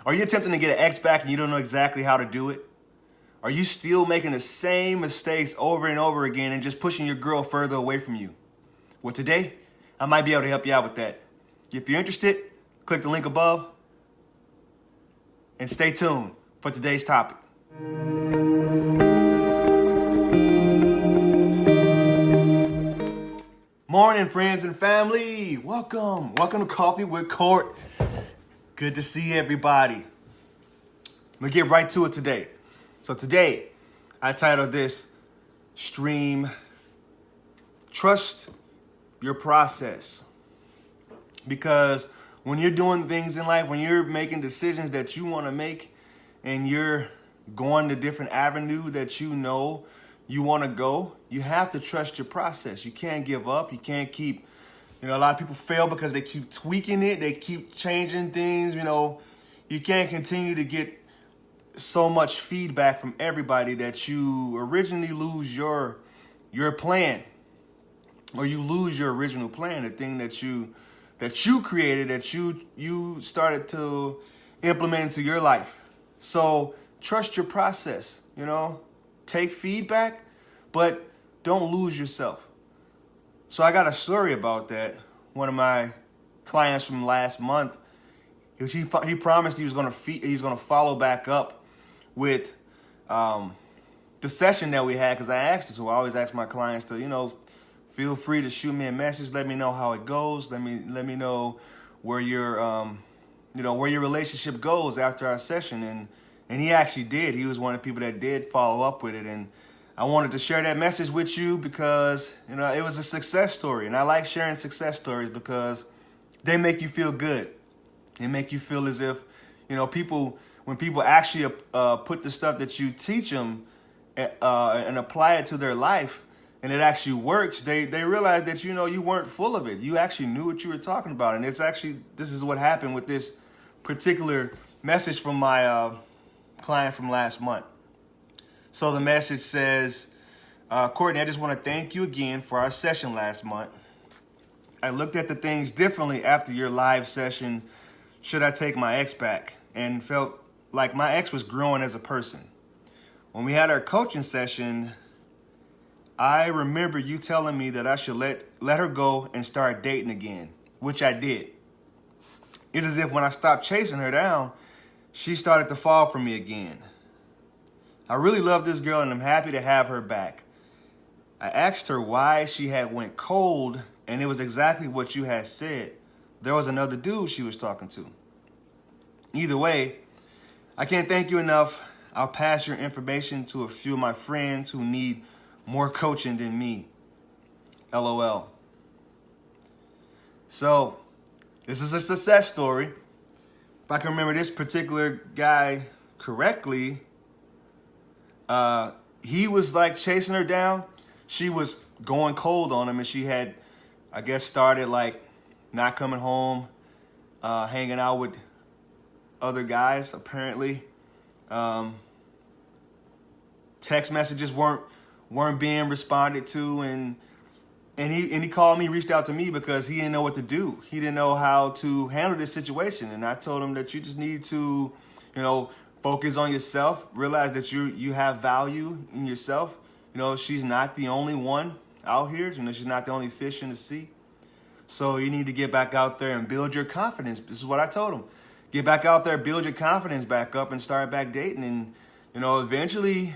Are you attempting to get an ex back and you don't know exactly how to do it? Are you still making the same mistakes over and over again and just pushing your girl further away from you? Well, today, I might be able to help you out with that. If you're interested, click the link above and stay tuned for today's topic. Morning, friends and family. Welcome to Coffee with Court. Good to see everybody. I'm gonna get right to it today. So today, I titled this stream, Trust Your Process. Because when you're doing things in life, when you're making decisions that you want to make and you're going to different avenue that you know you want to go, you have to trust your process. You can't give up. You can't keep, a lot of people fail because they keep tweaking it. They keep changing things. You can't continue to get so much feedback from everybody that you originally lose your plan, or you lose your original plan, the thing that you created, that you started to implement into your life. So trust your process, take feedback, but don't lose yourself. So I got a story about that. One of my clients from last month, he promised he's going to follow back up with the session that we had, because I asked him to. I always ask my clients to, feel free to shoot me a message. Let me know how it goes. Let me know where your where your relationship goes after our session. And he actually did. He was one of the people that did follow up with it. And I wanted to share that message with you because it was a success story. And I like sharing success stories because they make you feel good. They make you feel as if when people actually put the stuff that you teach them and apply it to their life, and it actually works, they realize that you weren't full of it. You actually knew what you were talking about. And this is what happened with this particular message from my client from last month. So the message says, Courtney, I just want to thank you again for our session last month. I looked at the things differently after your live session, Should I Take My Ex Back, and felt like my ex was growing as a person. When we had our coaching session, I remember you telling me that I should let her go and start dating again, which I did. It's as if when I stopped chasing her down, she started to fall for me again. I really love this girl and I'm happy to have her back. I asked her why she had went cold, and it was exactly what you had said. There was another dude she was talking to. Either way, I can't thank you enough. I'll pass your information to a few of my friends who need more coaching than me. LOL. So, this is a success story. If I can remember this particular guy correctly, he was like chasing her down. She was going cold on him, and she had, I guess, started like not coming home, hanging out with other guys, apparently. Text messages weren't being responded to, and he called me, reached out to me because he didn't know what to do. He didn't know how to handle this situation, and I told him that you just need to, focus on yourself, realize that you have value in yourself. She's not the only one out here. She's not the only fish in the sea. So you need to get back out there and build your confidence. This is what I told him. Get back out there, build your confidence back up, and start back dating. And, eventually,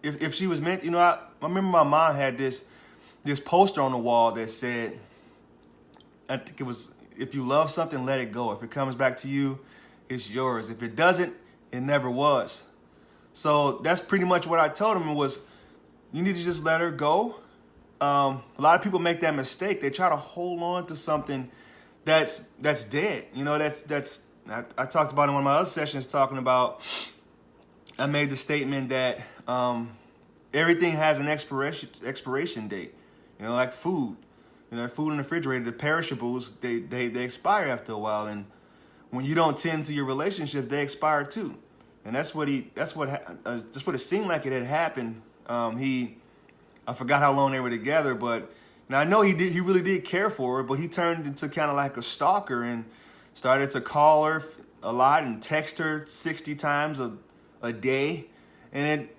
if she was meant, I remember my mom had this poster on the wall that said, I think it was, if you love something, let it go. If it comes back to you, it's yours. If it doesn't, it never was. So that's pretty much what I told him. It was, you need to just let her go. A lot of people make that mistake. They try to hold on to something that's dead. I talked about in one of my other sessions, talking about, I made the statement that everything has an expiration date. Like food. Food in the refrigerator, the perishables, they expire after a while, and when you don't tend to your relationship, they expire too. And that's what it seemed like it had happened. I forgot how long they were together, but I know he really did care for her, but he turned into kind of like a stalker and started to call her a lot and text her 60 times a day. And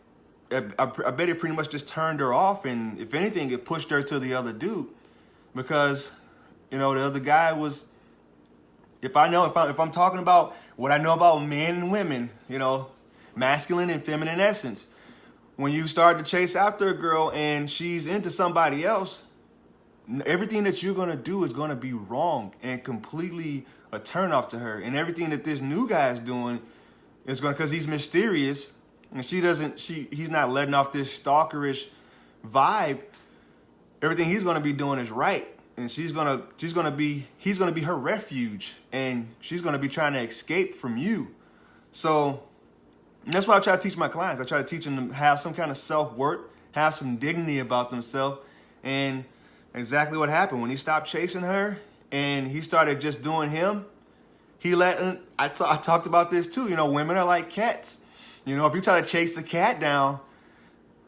I bet it pretty much just turned her off. And if anything, it pushed her to the other dude. Because, the other guy was, if I'm talking about what I know about men and women, masculine and feminine essence, when you start to chase after a girl and she's into somebody else, everything that you're going to do is going to be wrong and completely a turnoff to her. And everything that this new guy is doing is going to, because he's mysterious and he's not letting off this stalkerish vibe. Everything he's going to be doing is right. And he's going to be her refuge, and she's going to be trying to escape from you. So that's what I try to teach my clients. I try to teach them to have some kind of self-worth, have some dignity about themselves. And exactly what happened when he stopped chasing her and he started just doing him. I talked about this too. Women are like cats. If you try to chase the cat down,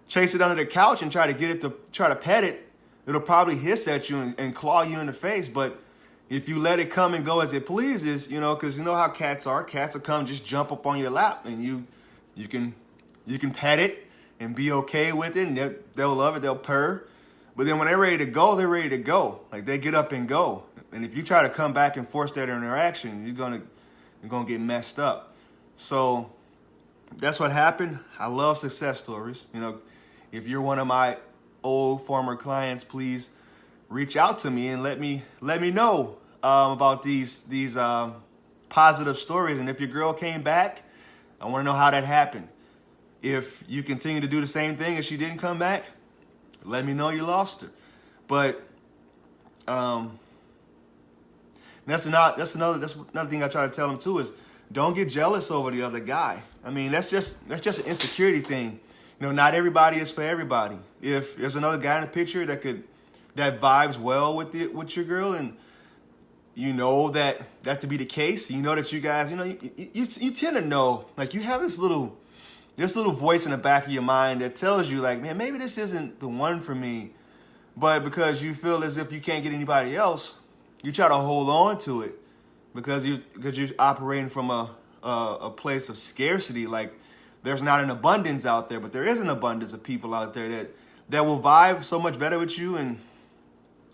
chase it under the couch and try to pet it, it'll probably hiss at you and claw you in the face. But if you let it come and go as it pleases, because you know how cats are. Cats will come, just jump up on your lap, and you can pet it and be okay with it, and they'll love it. They'll purr. But then when they're ready to go, they're ready to go. Like, they get up and go. And if you try to come back and force that interaction, you're gonna get messed up. So that's what happened. I love success stories. If you're one of my old former clients, please reach out to me and let me know about these positive stories. And if your girl came back, I want to know how that happened. If you continue to do the same thing and she didn't come back, let me know you lost her. But that's another thing I try to tell them too is don't get jealous over the other guy. I mean, that's just an insecurity thing. Not everybody is for everybody. If there's another guy in the picture that vibes well with your girl, and that to be the case, that you guys, you tend to know, like, you have this little voice in the back of your mind that tells you, like, man, maybe this isn't the one for me. But because you feel as if you can't get anybody else, you try to hold on to it because you're operating from a place of scarcity. Like, there's not an abundance out there, but there is an abundance of people out there that will vibe so much better with you. And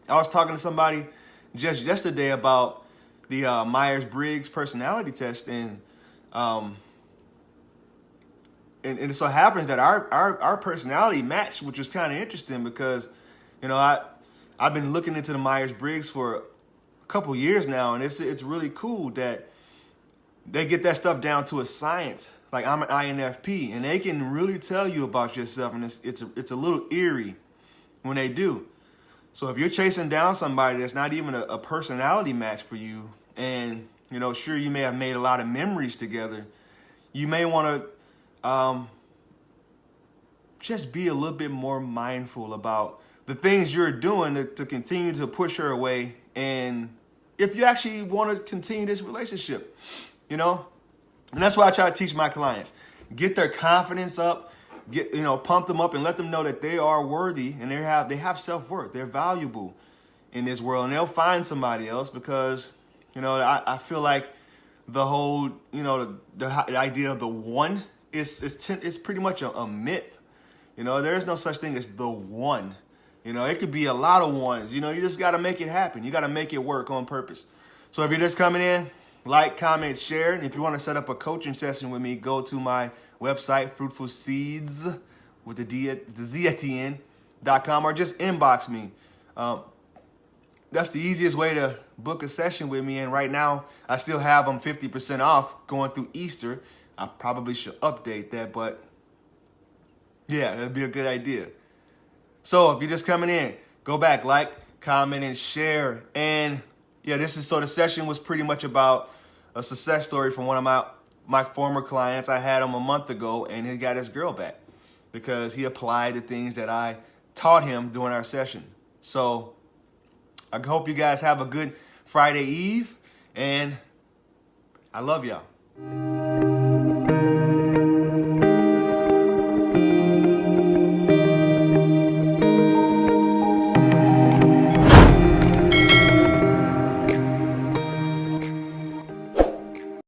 I was talking to somebody just yesterday about the Myers-Briggs personality test, and it so happens that our personality matched, which was kind of interesting because, I've been looking into the Myers-Briggs for a couple years now, and it's really cool that they get that stuff down to a science. Like, I'm an INFP, and they can really tell you about yourself, and it's a little eerie when they do. So if you're chasing down somebody that's not even a personality match for you, and sure, you may have made a lot of memories together, you may want to just be a little bit more mindful about the things you're doing to continue to push her away, and if you actually want to continue this relationship, And that's why I try to teach my clients. Get their confidence up, pump them up and let them know that they are worthy and they have self-worth. They're valuable in this world, and they'll find somebody else because, I feel like the whole, the idea of the one is pretty much a myth. There is no such thing as the one. It could be a lot of ones. You just got to make it happen. You got to make it work on purpose. So if you're just coming in, like, comment, share. And if you want to set up a coaching session with me, go to my website, Fruitful Seeds, with the Z at the end.com, or just inbox me. That's the easiest way to book a session with me. And right now, I still have them 50% off going through Easter. I probably should update that, but yeah, that'd be a good idea. So if you're just coming in, go back, like, comment, and share. And yeah, the session was pretty much about a success story from one of my former clients. I had him a month ago, and he got his girl back because he applied the things that I taught him during our session. So I hope you guys have a good Friday Eve, and I love y'all.